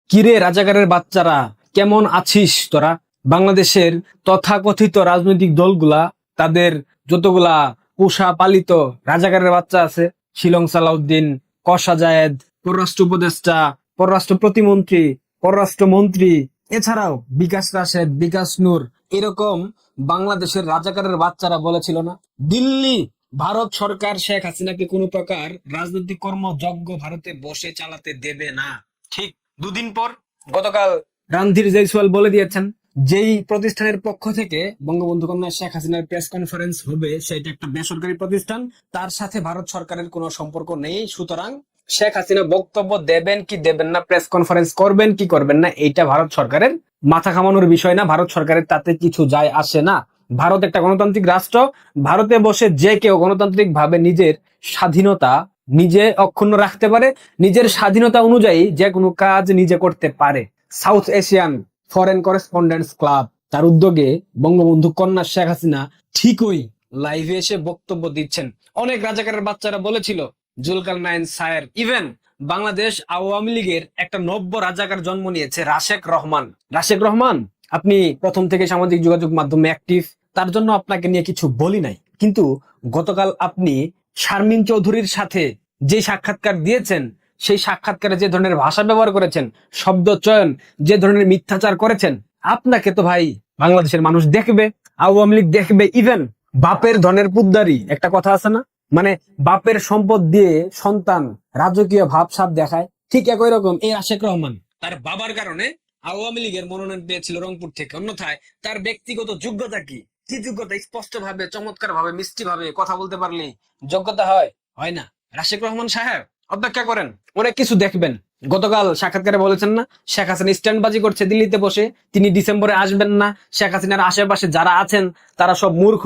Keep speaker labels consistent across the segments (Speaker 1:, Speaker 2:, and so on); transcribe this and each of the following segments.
Speaker 1: কিরে রাজাকারের বাচ্চারা, কেমন আছিস তোরা? বাংলাদেশের তথাকথিত রাজনৈতিক দলগুলা তাদের যতগুলা পোষা পালিত রাজাকারের বাচ্চা আছে, শিলং সালাউদ্দিন, কসা জায়েদ, পররাষ্ট্র উপদেষ্টা, পররাষ্ট্র প্রতিমন্ত্রী, পররাষ্ট্রমন্ত্রী, এছাড়াও বিকাশ রাশেদ, বিকাশ নূর, এরকম বাংলাদেশের রাজাকারের বাচ্চারা বলেছিল না, দিল্লি ভারত সরকার শেখ হাসিনাকে কোনো প্রকার রাজনৈতিক কর্মযজ্ঞ ভারতে বসে চালাতে দেবে না। ঠিক দুদিন পর গতকাল রণধীর জয়সওয়াল বলে দিয়েছেন, যেই প্রতিষ্ঠানের পক্ষ থেকে বঙ্গবন্ধু কন্যা শেখ হাসিনার প্রেস কনফারেন্স হবে সেটা একটা বেসরকারি প্রতিষ্ঠান, তার সাথে ভারত সরকারের কোনো সম্পর্ক নেই। সুতরাং শেখ হাসিনা বক্তব্য দেবেন কি দেবেন না, প্রেস কনফারেন্স করবেন কি করবেন না, এইটা ভারত সরকারের মাথা ঘামানোর বিষয় না। ভারত সরকারের তাতে কিছু যায় আসে না। ভারত একটা গণতান্ত্রিক রাষ্ট্র। ভারতে বসে যে কেউ গণতান্ত্রিক ভাবে নিজের স্বাধীনতা নিজে অক্ষুণ্ণ রাখতে পারে, নিজের স্বাধীনতা অনুযায়ী যে কোনো কাজ নিজে করতে পারে। South Asian foreign correspondents club তার উদ্যোগে বঙ্গবন্ধু কন্যা শেখ হাসিনা ঠিকই লাইভে এসে বক্তব্য দিচ্ছেন। অনেক রাজাকারের বাচ্চারা বলেছিল জুলকারনাইন সায়ের, ইভেন বাংলাদেশ আওয়ামী লীগের একটা নব্য রাজাকার জন্ম নিয়েছে, রাশেক রহমান। রাশেক রহমান, আপনি প্রথম থেকে সামাজিক যোগাযোগ মাধ্যমে অ্যাক্টিভ, তার জন্য আপনাকে নিয়ে কিছু বলি নাই, কিন্তু গতকাল আপনি শারমিন চৌধুরীর সাথে যে সাক্ষাৎকার দিয়েছেন, সেই সাক্ষাৎকারে যে ধরনের ভাষা ব্যবহার করেছেন, শব্দ চয়ন, যে ধরনের মিথ্যাচার করেছেন, আপনাকে তো ভাই বাংলাদেশের মানুষ দেখবে, আওয়ামী লীগ দেখবে। ইভেন বাপের ধনের পুদ্দারি একটা কথা আছে না, মানে বাপের সম্পদ দিয়ে সন্তান রাজকীয় ভাবসাব দেখায়, ঠিক একই রকম এই আশেক রহমান তার বাবার কারণে আওয়ামী লীগের মনোনয়ন পেয়েছিল রংপুর থেকে। অন্যথায় তার ব্যক্তিগত যোগ্যতা কি, কি যোগ্যতা? স্পষ্ট ভাবে, চমৎকার ভাবে, মিষ্টি ভাবে কথা বলতে পারলে যোগ্যতা হয়? হয় না। রাশেক রহমান সাহেব, অপেক্ষা করেন, অনেক কিছু দেখবেন। গতকাল সাক্ষাৎকারে বলেছেন না, শেখ হাসিনা স্ট্যান্ডবাজি করছে দিল্লিতে বসে, তিনি ডিসেম্বরে আসবেন না, শেখ হাসিনার আশেপাশে যারা আছেন তারা সব মূর্খ,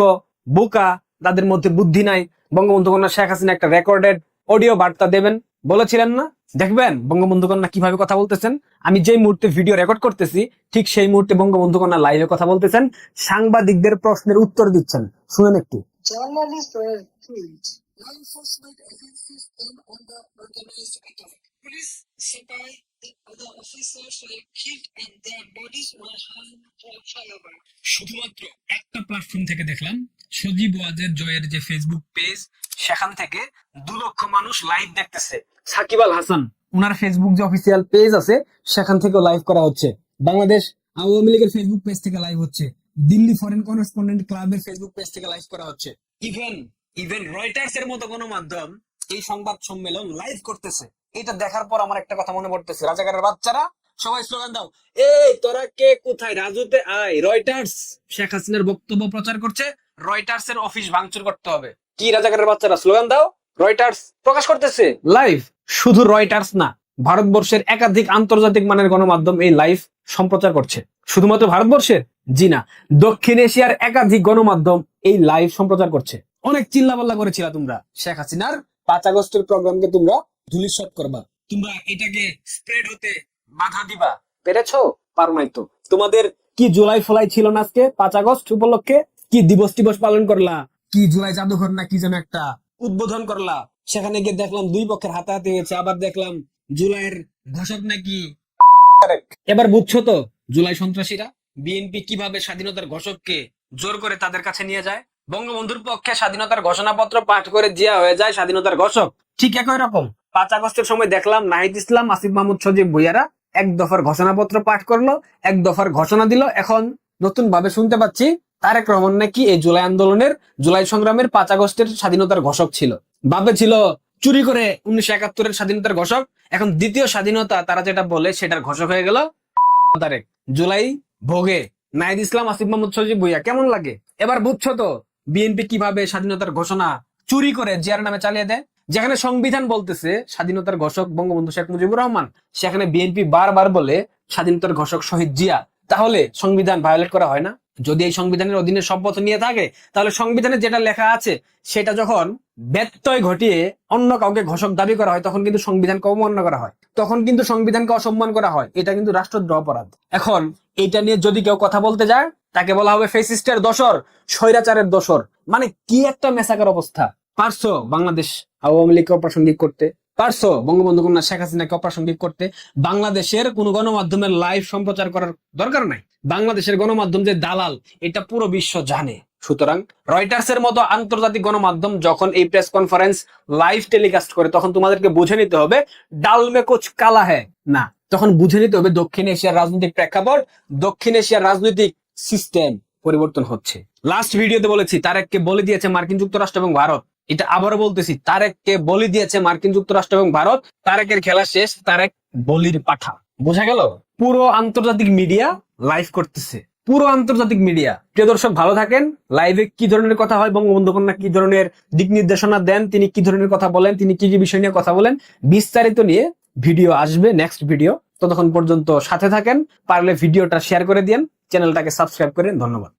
Speaker 1: বোকা, তাদের মধ্যে বুদ্ধি নাই। বঙ্গবন্ধু কন্যা শেখ হাসিনা একটা রেকর্ডেড অডিও বার্তা দেবেন বলেছিলেন না? দেখবেন বঙ্গবন্ধু কন্যা কিভাবে কথা বলতেছেন। আমি যেই মুহূর্তে ভিডিও রেকর্ড করতেছি ঠিক সেই মুহূর্তে বঙ্গবন্ধু কন্যা লাইভে কথা বলতেছেন, সাংবাদিকদের প্রশ্নের উত্তর দিচ্ছেন। শুনেন একটু।
Speaker 2: Journalists were killed. Law enforcement agencies and on the organized attack. Police supply the other officers were killed and their bodies were hung for firewood.
Speaker 1: শুধুমাত্র একটা প্ল্যাটফর্ম থেকে দেখলাম, সজীব ওয়াজের জয়ের যে ফেসবুক পেজ, সেখান থেকে 2 লক্ষ মানুষ লাইভ দেখতেছে। সাকিব আল হাসান উনার ফেসবুক যে অফিসিয়াল পেজ আছে সেখান থেকে লাইভ করা হচ্ছে। বাংলাদেশ আওয়ামী লীগের ফেসবুক পেজ থেকে লাইভ হচ্ছে। দিল্লি ফরেন করেসপন্ডেন্ট ক্লাবের ফেসবুক পেজ থেকে লাইভ করা হচ্ছে। ইভেন ইভেন রয়টার্স এর মতো গণমাধ্যম এই সংবাদ সম্মেলন লাইভ করতেছে। এটা দেখার পর আমার একটা কথা মনে পড়তেছে, রাজাকারের বাচ্চারা সবাই স্লোগান দাও, এই তোরা কে কোথায়, রাজুতে আয়। রয়টার্স শেখ হাসিনার বক্তব্য প্রচার করছে, রয়টার্স এর অফিস ভাঙচুর করতে হবে। কি রাজাকারের বাচ্চারা স্লোগান দাও, রয়টার্স প্রকাশ করতেছে লাইভ। শুধু রয়টার্স না, ভারতবর্ষের একাধিক আন্তর্জাতিক মানের গণমাধ্যম এই লাইভ সম্প্রচার করছে। শুধুমাত্র ভারতবর্ষের, জি না, দক্ষিণ এশিয়ার একাধিক গণমাধ্যম এই লাইভ সম্প্রচার করছে। অনেক চিল্লাপাল্লা করেছিল তোমরা, শেখ হাসিনার 5 আগস্টের প্রোগ্রামকে তোমরা ধূলিসাৎ করবা, তোমরা এটাকে স্প্রেড হতে বাধা দিবা, পেরেছো? পারো নাই তো। তোমাদের কি জুলাই ফলাই ছিল না আজকে 5 আগস্ট উপলক্ষে? কি দিবস টিবস পালন করলা, কি জুলাই জাদুঘর না কি যেন একটা উদ্বোধন করলা, সেখানে গিয়ে দেখলাম 2 পক্ষের হাতাহাতি হয়েছে। আবার দেখলাম জুলাইয়ের ঘোষক নাকি। এবার বুঝছো তো জুলাই সন্ত্রাসীরা, বিএনপি কিভাবে স্বাধীনতার ঘোষককে জোর করে তাদের কাছে নিয়ে যায়। বঙ্গবন্ধুর পক্ষে স্বাধীনতার ঘোষণাপত্র পাঠ করে জিয়া হয়ে যায় স্বাধীনতার ঘোষক। ঠিক একই রকম 5 আগস্টের সময় দেখলাম নাহিদ ইসলাম, আসিফ মাহমুদ সজীব ভুইয়ারা 1 দফার ঘোষণাপত্র পাঠ করলো, 1 দফার ঘোষণা দিল। এখন নতুন ভাবে শুনতে পাচ্ছি তারেক রহমান নাকি এই জুলাই আন্দোলনের, জুলাই সংগ্রামের 5 আগস্টের স্বাধীনতার ঘোষক ছিল। ভাবে ছিল চুরি করে 1971-এর স্বাধীনতার ঘোষক, এখন দ্বিতীয় স্বাধীনতা তারা যেটা বলে সেটার ঘোষক হয়ে গেল তারেক। জুলাই ভোগে নাহিদ ইসলাম, আসিফ মাহমুদ সজীব ভুইয়া, কেমন লাগে? এবার বুঝছো তো বিএনপি কিভাবে স্বাধীনতার ঘোষণা চুরি করে জিয়ার নামে চালিয়ে দেয়। যেখানে সংবিধান বলতেছে স্বাধীনতার ঘোষক বঙ্গবন্ধু শেখ মুজিবুর রহমান, সেখানে বিএনপি বারবার বলে স্বাধীনতার ঘোষক শহীদ জিয়া। তাহলে সংবিধান ভায়োলেট করা হয় না? যদি এই সংবিধানের অধীনে শপথ নিয়ে থাকে, তাহলে সংবিধানে যেটা লেখা আছে সেটা যখন ব্যত্যয় ঘটিয়ে অন্য কাউকে ঘোষক দাবি করা হয়, তখন কিন্তু সংবিধানকে অবমাননা করা হয়, তখন কিন্তু সংবিধানকে অসম্মান করা হয়। এটা কিন্তু রাষ্ট্রদ্রোহ অপরাধ। এখন এটা নিয়ে যদি কেউ কথা বলতে যায়, তাকে বলা হবে ফেসিস্টের দোসর, স্বৈরাচারের দোসর। মানে কি একটা মেসাকার অবস্থা। পারছো বাংলাদেশ আওয়ামী লীগকে অপ্রাসঙ্গিক করতে? পারছো বঙ্গবন্ধু কন্যা শেখ হাসিনাকে অপ্রাসঙ্গিক করতে? বাংলাদেশের কোন গণমাধ্যমের লাইভ সম্প্রচার করার দরকার নাই। বাংলাদেশের গণমাধ্যম যে দালাল এটা পুরো বিশ্ব জানে। সুতরাং রয়টার্সের মতো আন্তর্জাতিক গণমাধ্যম যখন এই প্রেস কনফারেন্স লাইভ টেলিকাস্ট করে তখন তোমাদেরকে বুঝে নিতে হবে ডাল মে কুছ কালা হ্যায় না, তখন বুঝে নিতে হবে দক্ষিণ এশিয়ার রাজনৈতিক প্রেক্ষাপট, দক্ষিণ এশিয়ার রাজনৈতিক সিস্টেম পরিবর্তন হচ্ছে। লাস্ট ভিডিওতে বলেছি তারেককে বলে দিয়েছে মার্কিন যুক্তরাষ্ট্র এবং ভারত। এটা আবারও বলতেছি, তারেককে বলে দিয়েছে মার্কিন যুক্তরাষ্ট্র এবং ভারত। তারেকের খেলা শেষ, তারেক বলির পাঠা। বোঝা গেল? পুরো আন্তর্জাতিক মিডিয়া লাইভ করতেছে, পুরো আন্তর্জাতিক মিডিয়া। প্রিয় দর্শক ভালো থাকেন। লাইভে কি ধরনের কথা হয়, বঙ্গবন্ধু কন্যা কি ধরনের দিক নির্দেশনা দেন, তিনি কি ধরনের কথা বলেন, তিনি কি কি বিষয় নিয়ে কথা বলেন, বিস্তারিত নিয়ে ভিডিও আসবে, নেক্সট ভিডিও। ততক্ষণ পর্যন্ত সাথে থাকেন, পারলে ভিডিওটা শেয়ার করে দিন, চ্যানেলটাকে সাবস্ক্রাইব করেন। ধন্যবাদ।